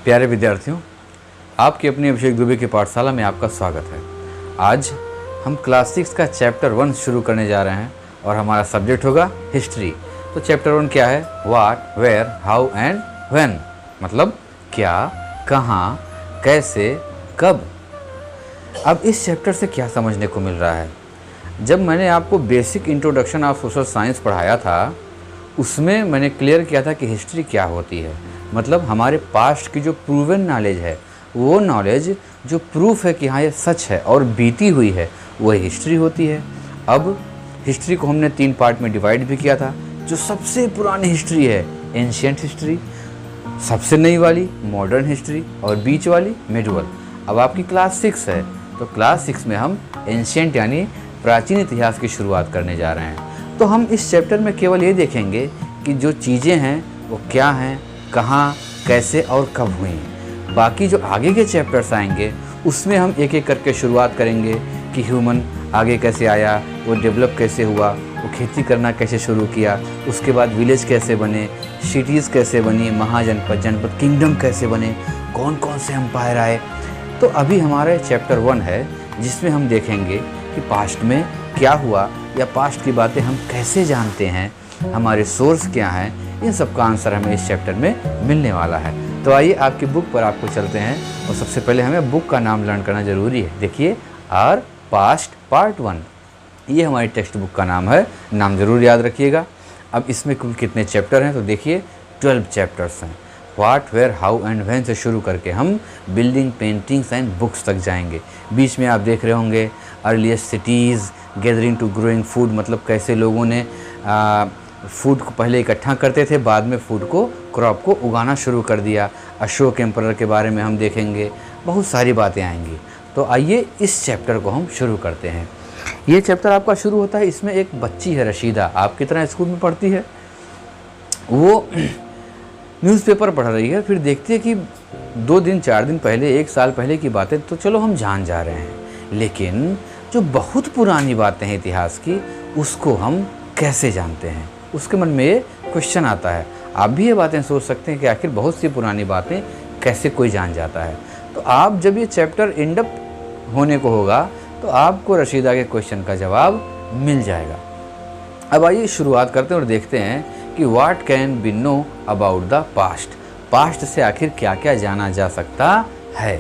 प्यारे विद्यार्थियों, आपकी अपनी अभिषेक दुबे की पाठशाला में आपका स्वागत है। आज हम क्लास 6 का चैप्टर 1 शुरू करने जा रहे हैं और हमारा सब्जेक्ट होगा हिस्ट्री। तो चैप्टर 1 क्या है? What, where, how and when, मतलब क्या, कहाँ, कैसे, कब। अब इस चैप्टर से क्या समझने को मिल रहा है? जब मैंने आपको basic introduction of social science पढ़ाया था, उसमें मैंने क्लियर किया था कि हिस्ट्री क्या होती है। मतलब हमारे पास्ट की जो प्रूवन नॉलेज है, वो नॉलेज जो प्रूफ है कि हाँ ये सच है और बीती हुई है, वही हिस्ट्री होती है। अब हिस्ट्री को हमने 3 पार्ट में डिवाइड भी किया था। जो सबसे पुरानी हिस्ट्री है एंशिएंट हिस्ट्री, सबसे नई वाली मॉडर्न हिस्ट्री और बीच वाली मिडवल। अब आपकी क्लास 6 है, तो क्लास 6 में हम एंशिएंट यानी प्राचीन इतिहास की शुरुआत करने जा रहे हैं। तो हम इस चैप्टर में केवल ये देखेंगे कि जो चीज़ें हैं वो क्या हैं, कहाँ, कैसे और कब हुई। बाकी जो आगे के चैप्टर्स आएंगे उसमें हम एक एक करके शुरुआत करेंगे कि ह्यूमन आगे कैसे आया, वो डेवलप कैसे हुआ, वो खेती करना कैसे शुरू किया, उसके बाद विलेज कैसे बने, सिटीज़ कैसे बनी, महाजनपद, जनपद, किंगडम कैसे बने, कौन कौन से एम्पायर आए। तो अभी हमारे चैप्टर 1 है जिसमें हम देखेंगे कि पास्ट में क्या हुआ या पास्ट की बातें हम कैसे जानते हैं, हमारे सोर्स क्या हैं, इन सब का आंसर हमें इस चैप्टर में मिलने वाला है। तो आइए आपकी बुक पर आपको चलते हैं और सबसे पहले हमें बुक का नाम लर्न करना ज़रूरी है। देखिए, आर पास्ट पार्ट 1, ये हमारी टेक्स्ट बुक का नाम है, नाम ज़रूर याद रखिएगा। अब इसमें कुल कितने चैप्टर हैं तो देखिए 12 चैप्टर्स हैं। What, where, how and when से शुरू करके हम बिल्डिंग, पेंटिंग्स एंड बुक्स तक जाएंगे। बीच में आप देख रहे होंगे earliest cities, gathering to growing food, मतलब कैसे लोगों ने फूड को पहले इकट्ठा करते थे, बाद में फूड को, क्रॉप को उगाना शुरू कर दिया। अशोक एम्परर के बारे में हम देखेंगे, बहुत सारी बातें आएंगी। तो आइए इस चैप्टर को हम शुरू करते हैं। ये चैप्टर आपका शुरू होता है, इसमें एक बच्ची है रशीदा, आपकी तरह स्कूल में पढ़ती है। वो न्यूज़पेपर पढ़ रही है, फिर देखती है कि 2 दिन 4 दिन पहले, 1 साल पहले की बातें तो चलो हम जान जा रहे हैं, लेकिन जो बहुत पुरानी बातें हैं इतिहास की, उसको हम कैसे जानते हैं। उसके मन में ये क्वेश्चन आता है। आप भी ये बातें सोच सकते हैं कि आखिर बहुत सी पुरानी बातें कैसे कोई जान जाता है। तो आप जब ये चैप्टर एंड अप होने को होगा तो आपको रशीदा के क्वेश्चन का जवाब मिल जाएगा। अब आइए शुरुआत करते हैं और देखते हैं कि what can be know about the past. Past से आखिर क्या क्या जाना जा सकता है।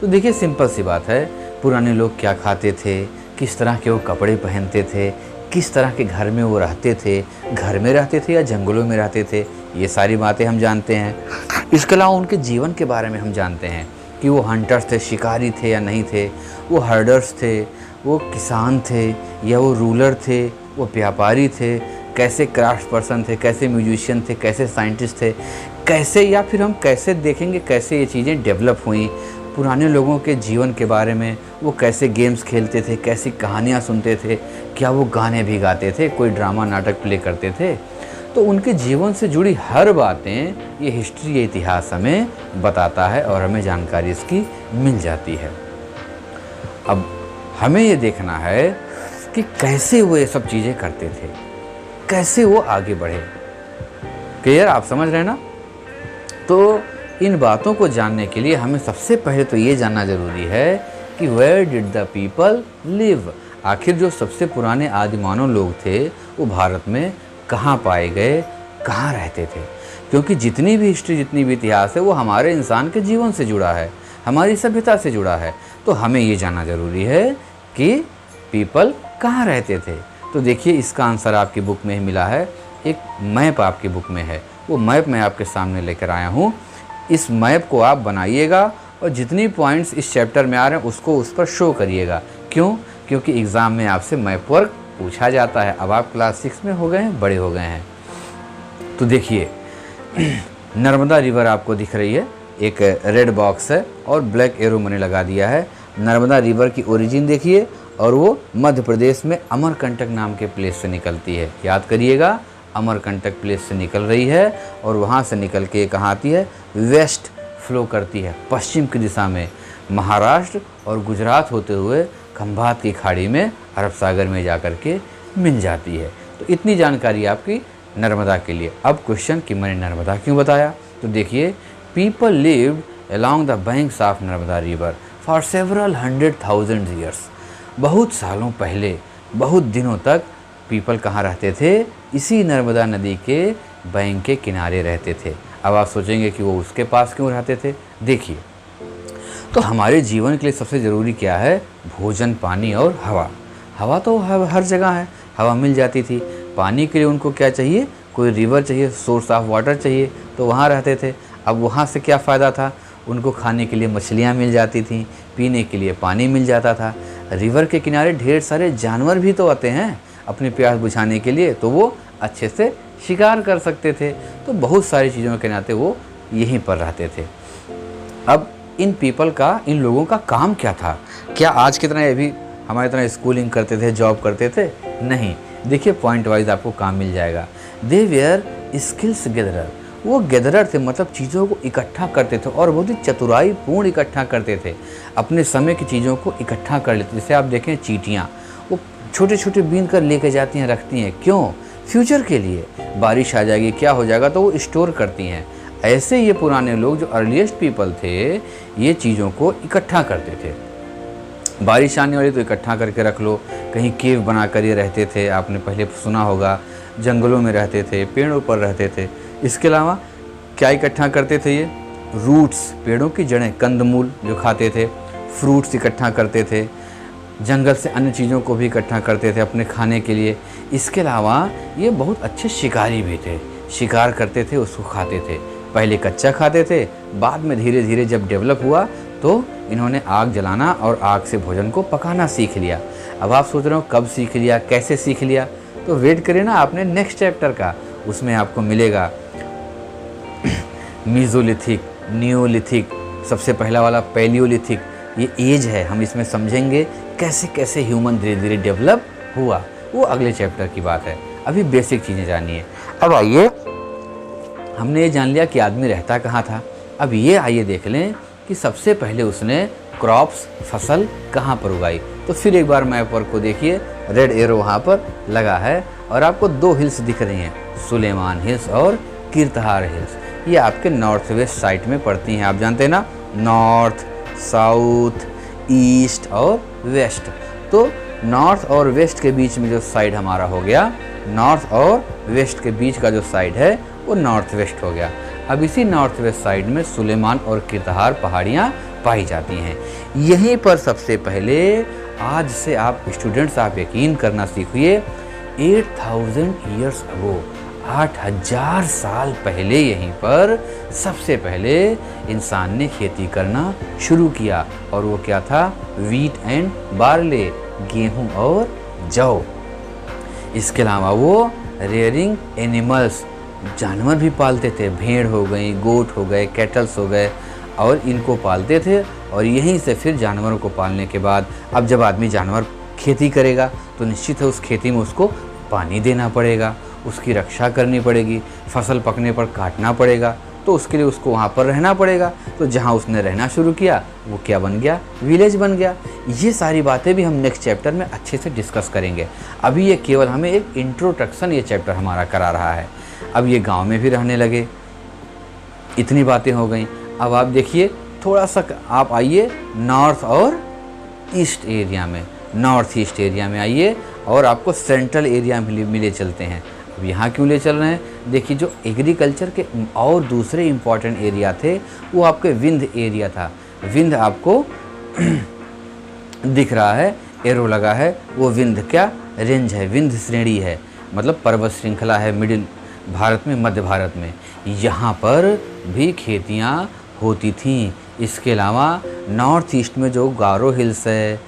तो देखिए, सिंपल सी बात है, पुराने लोग क्या खाते थे, किस तरह के वो कपड़े पहनते थे, किस तरह के घर में वो रहते थे, घर में रहते थे या जंगलों में रहते थे, ये सारी बातें हम जानते हैं। इसके अलावा उनके जीवन के बारे में हम जानते हैं कि वो हंटर्स थे, शिकारी थे या नहीं थे, वो हर्डर्स थे, वो किसान थे या वो रूलर थे, वो व्यापारी थे, कैसे क्राफ्ट पर्सन थे, कैसे म्यूजिशियन थे, कैसे साइंटिस्ट थे, कैसे, या फिर हम कैसे देखेंगे कैसे ये चीज़ें डेवलप हुई। पुराने लोगों के जीवन के बारे में, वो कैसे गेम्स खेलते थे, कैसी कहानियाँ सुनते थे, क्या वो गाने भी गाते थे, कोई ड्रामा नाटक प्ले करते थे। तो उनके जीवन से जुड़ी हर बातें ये हिस्ट्री, ये इतिहास हमें बताता है और हमें जानकारी इसकी मिल जाती है। अब हमें ये देखना है कि कैसे वो ये सब चीज़ें करते थे, कैसे वो आगे बढ़े। क्लियर, आप समझ रहे हैं ना? तो इन बातों को जानने के लिए हमें सबसे पहले तो ये जानना ज़रूरी है कि where did the people live. आखिर जो सबसे पुराने आदिमानव लोग थे वो भारत में कहाँ पाए गए, कहाँ रहते थे। क्योंकि जितनी भी हिस्ट्री, जितनी भी इतिहास है, वो हमारे इंसान के जीवन से जुड़ा है, हमारी सभ्यता से जुड़ा है। तो हमें ये जानना ज़रूरी है कि पीपल कहाँ रहते थे। तो देखिए, इसका आंसर आपकी बुक में ही मिला है। एक मैप आपकी बुक में है, वो मैप मैं आपके सामने लेकर आया हूँ। इस मैप को आप बनाइएगा और जितनी पॉइंट्स इस चैप्टर में आ रहे हैं उसको उस पर शो करिएगा। क्यों? क्योंकि एग्ज़ाम में आपसे मैप वर्क पूछा जाता है। अब आप क्लास 6 में हो गए हैं, बड़े हो गए हैं। तो देखिए, नर्मदा रिवर आपको दिख रही है, एक रेड बॉक्स है और ब्लैक एरो मैंने लगा दिया है। नर्मदा रिवर की ओरिजिन देखिए, और वो मध्य प्रदेश में अमरकंटक नाम के प्लेस से निकलती है। याद करिएगा, अमरकंटक प्लेस से निकल रही है और वहाँ से निकल के कहाँ आती है, वेस्ट फ्लो करती है, पश्चिम की दिशा में, महाराष्ट्र और गुजरात होते हुए खंभात की खाड़ी में अरब सागर में जाकर के मिल जाती है। तो इतनी जानकारी आपकी नर्मदा के लिए। अब क्वेश्चन कि मैंने नर्मदा क्यों बताया, तो देखिए, people lived along the banks of Narmada river for several hundred thousand years। बहुत सालों पहले, बहुत दिनों तक पीपल कहाँ रहते थे? इसी नर्मदा नदी के बैंक के किनारे रहते थे। अब आप सोचेंगे कि वो उसके पास क्यों रहते थे? देखिए, तो हमारे जीवन के लिए सबसे ज़रूरी क्या है? भोजन, पानी और हवा। हवा तो हर जगह है, हवा मिल जाती थी। पानी के लिए उनको क्या चाहिए? कोई रिवर चाहिए, सोर्स ऑफ वाटर चाहिए, तो वहाँ रहते थे। अब वहाँ से क्या फ़ायदा था? उनको खाने के लिए मछलियाँ मिल जाती थीं, पीने के लिए पानी मिल जाता था। रिवर के किनारे ढेर सारे जानवर भी तो आते हैं अपनी प्यास बुझाने के लिए, तो वो अच्छे से शिकार कर सकते थे। तो बहुत सारी चीज़ों के नाते वो यहीं पर रहते थे। अब इन पीपल का, इन लोगों का काम क्या था? क्या आज की तरह ये भी हमारी तरह स्कूलिंग करते थे, जॉब करते थे? नहीं। देखिए, पॉइंट वाइज आपको काम मिल जाएगा। दे वेयर स्किल्स गैदरर। वो गैदरर थे, मतलब चीज़ों को इकट्ठा करते थे और बहुत ही चतुराई पूर्ण इकट्ठा करते थे। अपने समय की चीज़ों को इकट्ठा कर लेते। जैसे आप देखें चींटियाँ, वो छोटे छोटे बीन कर लेके जाती हैं, रखती हैं। क्यों? फ्यूचर के लिए। बारिश आ जाएगी, क्या हो जाएगा, तो वो स्टोर करती हैं। ऐसे ये पुराने लोग जो अर्लीस्ट पीपल थे, ये चीज़ों को इकट्ठा करते थे। बारिश आने वाली तो इकट्ठा करके रख लो। कहीं केव बना कर ये रहते थे, आपने पहले सुना होगा। जंगलों में रहते थे, पेड़ों पर रहते थे। इसके अलावा क्या इकट्ठा करते थे ये? रूट्स, पेड़ों की जड़ें, कंदमूल जो खाते थे। फ्रूट्स इकट्ठा करते थे। जंगल से अन्य चीज़ों को भी इकट्ठा करते थे अपने खाने के लिए। इसके अलावा ये बहुत अच्छे शिकारी भी थे। शिकार करते थे, उसको खाते थे। पहले कच्चा खाते थे, बाद में धीरे धीरे जब डेवलप हुआ तो इन्होंने आग जलाना और आग से भोजन को पकाना सीख लिया। अब आप सोच रहे हो कब सीख लिया, कैसे सीख लिया? तो वेट करिए ना आपने नेक्स्ट चैप्टर का, उसमें आपको मिलेगा। मीज़ोलिथिक, नियोलिथिक, सबसे पहला वाला पैलियोलिथिक, ये एज है। हम इसमें समझेंगे कैसे कैसे ह्यूमन धीरे धीरे डेवलप हुआ, वो अगले चैप्टर की बात है। अभी बेसिक चीज़ें जानिए। अब आइए, हमने ये जान लिया कि आदमी रहता कहाँ था। अब ये आइए देख लें कि सबसे पहले उसने क्रॉप्स, फसल कहाँ पर उगाई। तो फिर एक बार मैप पर को देखिए, रेड एरो वहाँ पर लगा है और आपको दो हिल्स दिख रही हैं, सुलेमान हिल्स और कीर्तहार हिल्स। ये आपके नॉर्थ वेस्ट साइड में पड़ती हैं। आप जानते हैं ना, नॉर्थ, साउथ, ईस्ट और वेस्ट। तो नॉर्थ और वेस्ट के बीच में जो साइड हमारा हो गया, नॉर्थ और वेस्ट के बीच का जो साइड है वो नॉर्थ वेस्ट हो गया। अब इसी नॉर्थ वेस्ट साइड में सुलेमान और कीर्तहार पहाड़ियाँ पाई जाती हैं। यहीं पर सबसे पहले, आज से आप स्टूडेंट्स आप यकीन करना सीखिए, 8000 ईयर्स अगो, 8000 साल पहले यहीं पर सबसे पहले इंसान ने खेती करना शुरू किया। और वो क्या था? वीट एंड बार्ले, गेहूं और जौ। इसके अलावा वो रेयरिंग एनिमल्स, जानवर भी पालते थे। भेड़ हो गई, गोट हो गए, कैटल्स हो गए, और इनको पालते थे। और यहीं से फिर जानवरों को पालने के बाद, अब जब आदमी जानवर खेती करेगा तो निश्चित है उस खेती में उसको पानी देना पड़ेगा, उसकी रक्षा करनी पड़ेगी, फसल पकने पर काटना पड़ेगा, तो उसके लिए उसको वहाँ पर रहना पड़ेगा। तो जहाँ उसने रहना शुरू किया वो क्या बन गया? विलेज बन गया। ये सारी बातें भी हम नेक्स्ट चैप्टर में अच्छे से डिस्कस करेंगे। अभी ये केवल हमें एक इंट्रोडक्शन ये चैप्टर हमारा करा रहा है। अब ये गांव में भी रहने लगे, इतनी बातें हो गई। अब आप देखिए, थोड़ा सा आप आइए नॉर्थ और ईस्ट एरिया में, नॉर्थ ईस्ट एरिया में आइए और आपको सेंट्रल एरिया में मिले चलते हैं। अब यहाँ क्यों ले चल रहे हैं? देखिए, जो एग्रीकल्चर के और दूसरे इम्पॉर्टेंट एरिया थे वो आपके विंध्य एरिया था। विंध्य आपको दिख रहा है, एरो लगा है, वो विंध्य क्या रेंज है, विंध्य श्रेणी है, मतलब पर्वत श्रृंखला है मिडिल भारत में, मध्य भारत में। यहाँ पर भी खेतियाँ होती थीं। इसके अलावा नॉर्थ ईस्ट में जो गारो हिल्स है,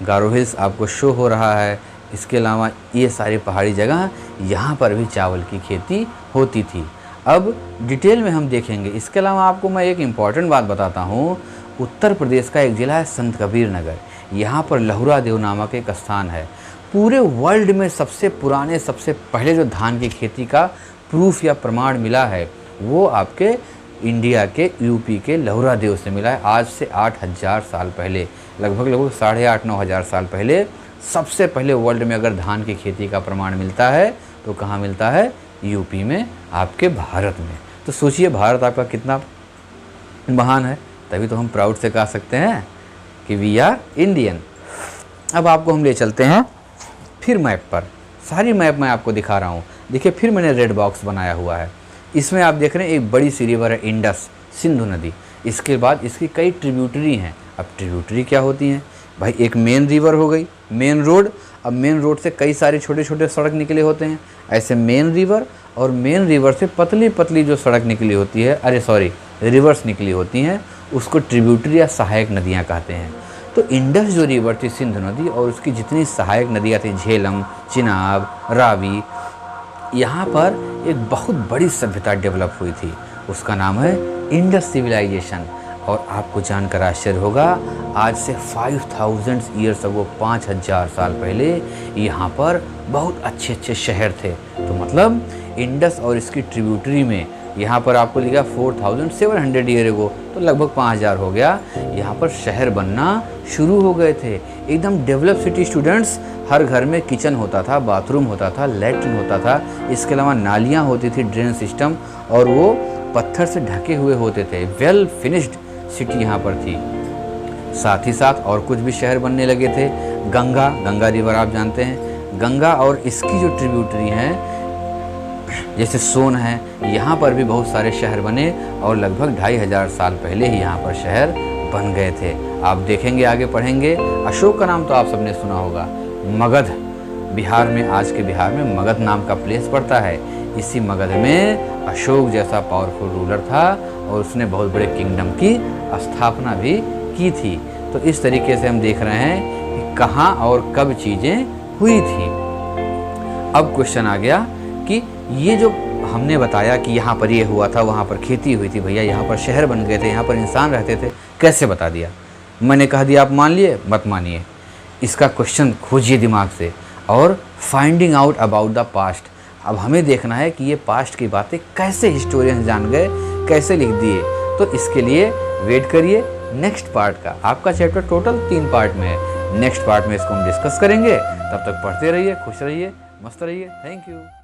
गारो हिल्स आपको शो हो रहा है। इसके अलावा ये सारी पहाड़ी जगह, यहाँ पर भी चावल की खेती होती थी। अब डिटेल में हम देखेंगे। इसके अलावा आपको मैं एक इम्पॉर्टेंट बात बताता हूँ। उत्तर प्रदेश का एक ज़िला है संत कबीर नगर, यहाँ पर लहुरा देव नामक एक स्थान है। पूरे वर्ल्ड में सबसे पुराने, सबसे पहले जो धान की खेती का प्रूफ या प्रमाण मिला है वो आपके इंडिया के यूपी के लहुरा देव से मिला है। आज से 8000 साल पहले, लगभग 8,500-9 हज़ार साल पहले सबसे पहले वर्ल्ड में अगर धान की खेती का प्रमाण मिलता है तो कहाँ मिलता है? यूपी में, आपके भारत में। तो सोचिए भारत आपका कितना महान है, तभी तो हम प्राउड से कह सकते हैं कि वी आर इंडियन। अब आपको हम ले चलते हैं फिर मैप पर। सारी मैप मैं आपको दिखा रहा हूँ। देखिए फिर मैंने रेड बॉक्स बनाया हुआ है। इसमें आप देख रहे हैं एक बड़ी सी रिवर है इंडस, सिंधु नदी। इसके बाद इसकी कई ट्रिब्यूटरी हैं। अब ट्रिब्यूटरी क्या होती हैं भाई? एक मेन रिवर हो गई, मेन रोड। अब मेन रोड से कई सारे छोटे छोटे सड़क निकले होते हैं। ऐसे मेन रिवर और मेन रिवर से पतली पतली जो सड़क निकली होती है, अरे सॉरी रिवर्स निकली होती हैं, उसको ट्रिब्यूटरी या सहायक नदियाँ कहते हैं। तो इंडस जो रिवर थी, सिंधु नदी, और उसकी जितनी सहायक नदियाँ थी, झेलम, चिनाब, रावी, यहाँ पर एक बहुत बड़ी सभ्यता डेवलप हुई थी। उसका नाम है इंडस सिविलाइजेशन। और आपको जानकर आश्चर्य होगा, आज से 5000 ईयर्स अगो, 5000 साल पहले यहाँ पर बहुत अच्छे अच्छे शहर थे। तो मतलब इंडस और इसकी ट्रिब्यूटरी में यहाँ पर आपको लिखा 4700 ईयर अगो, तो लगभग 5000 हो गया। यहाँ पर शहर बनना शुरू हो गए थे, एकदम डेवलप सिटी। स्टूडेंट्स, हर घर में किचन होता था, बाथरूम होता था, लैट्रिन होता था, इसके अलावा नालियाँ होती थी, ड्रेन सिस्टम, और वो पत्थर से ढके हुए होते थे। वेल फिनिश्ड सिटी यहाँ पर थी। साथ ही साथ और कुछ भी शहर बनने लगे थे। गंगा रिवर आप जानते हैं, गंगा और इसकी जो ट्रिब्यूटरी हैं जैसे सोन है, यहाँ पर भी बहुत सारे शहर बने और लगभग 2500 साल पहले ही यहाँ पर शहर बन गए थे। आप देखेंगे, आगे पढ़ेंगे। अशोक का नाम तो आप सबने सुना होगा। मगध, बिहार में, आज के बिहार में मगध नाम का प्लेस पड़ता है। इसी मगध में अशोक जैसा पावरफुल रूलर था और उसने बहुत बड़े किंगडम की स्थापना भी की थी। तो इस तरीके से हम देख रहे हैं कि कहाँ और कब चीज़ें हुई थी। अब क्वेश्चन आ गया कि ये जो हमने बताया कि यहाँ पर ये हुआ था, वहाँ पर खेती हुई थी, भैया यहाँ पर शहर बन गए थे, यहाँ पर इंसान रहते थे, कैसे बता दिया? मैंने कह दिया आप मान लिए? मत मानिए। इसका क्वेश्चन खोजिए दिमाग से और finding out about the past. अब हमें देखना है कि ये पास्ट की बातें कैसे हिस्टोरियन जान गए, कैसे लिख दिए। तो इसके लिए वेट करिए नेक्स्ट पार्ट का। आपका चैप्टर टोटल 3 पार्ट में है। नेक्स्ट पार्ट में इसको हम डिस्कस करेंगे। तब तक पढ़ते रहिए, खुश रहिए, मस्त रहिए। Thank you.